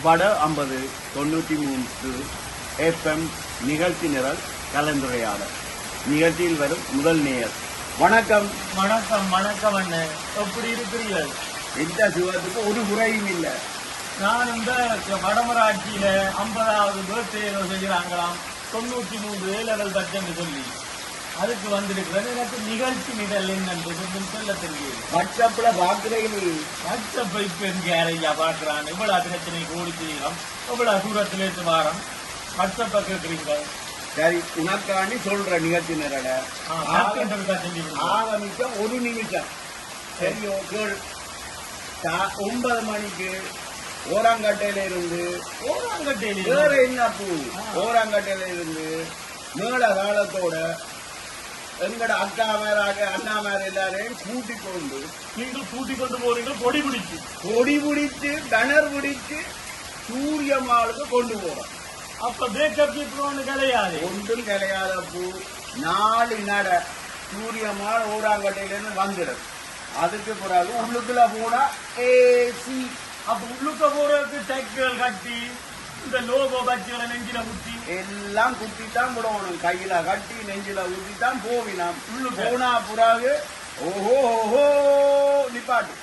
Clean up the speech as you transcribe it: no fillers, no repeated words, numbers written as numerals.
வட 50 93 FM நிகழ்ச்சி நிரல் கலந்துரையாடல் நிகழ்ச்சியில் வரும் முதல் நேயர். வணக்கம். வணக்கம். வணக்கம் அண்ணன், எப்படி இருக்கிறீர்கள்? எந்த சிவத்துக்கு ஒரு குறையும் இல்லை. நான் இந்த வடமராட்சியில 50வது பர்த்டே செய்கிறாங்களாம், 93 லெவல் பட்ஜெட் சொல்லி அதுக்கு வந்திருக்கிறது. எனக்கு நிகழ்ச்சி நிரல் என்னன்னு கொஞ்சம் சொல்ல தெரியும். வாட்ஸ்அப்ல பாக்குறீங்க? வாட்ஸ்அப் இப்ப எங்க யாரையா பாக்குறான்? இவ்வளவு பிரச்சனை கோடி செய்யறோம், இவ்வளவு தூரத்துல இருந்து வாரம் வாட்ஸ்அப்ப கேட்கறீங்க. சரி, உனக்காண்டி சொல்ற நிகழ்ச்சி நிரல ஆரம்பிக்க ஒரு நிமிஷம். சரியோ, 9 மணிக்கு ஓராங்கட்டையில இருந்து வேற என்ன பூ ஓராங்கட்டையில இருந்து மேல காலத்தோட எங்கட அக்கா மேலாக அண்ணா மேல எல்லாரையும் கூட்டிக் கொண்டு நீங்கள் கூட்டிக் கொண்டு போறீங்க. கொடி பிடிச்சு பேனர் பிடிச்சு சூரிய மாலுக்கு கொண்டு போறோம். அப்ப பேக்கப் கிடையாது, ஒன்றும் கிடையாத பூ. 4 நட சூரிய மால் ஓராங்கட்டையில இருந்து வந்துடும். அதுக்கு பிறகு உள்ளுக்குள்ள போனா ஏசி. அப்ப உள்ளுக்க போறதுக்கு டெக்குகள் கட்டி இந்த லோகோ பட்சிகளை நெஞ்சில குத்தி எல்லாம் குத்தித்தான் விடணும். கையில கட்டி நெஞ்சில ஊத்தித்தான் போவினாம். போனா பிறகு ஓஹோ ஓஹோ நிப்பாட்டு.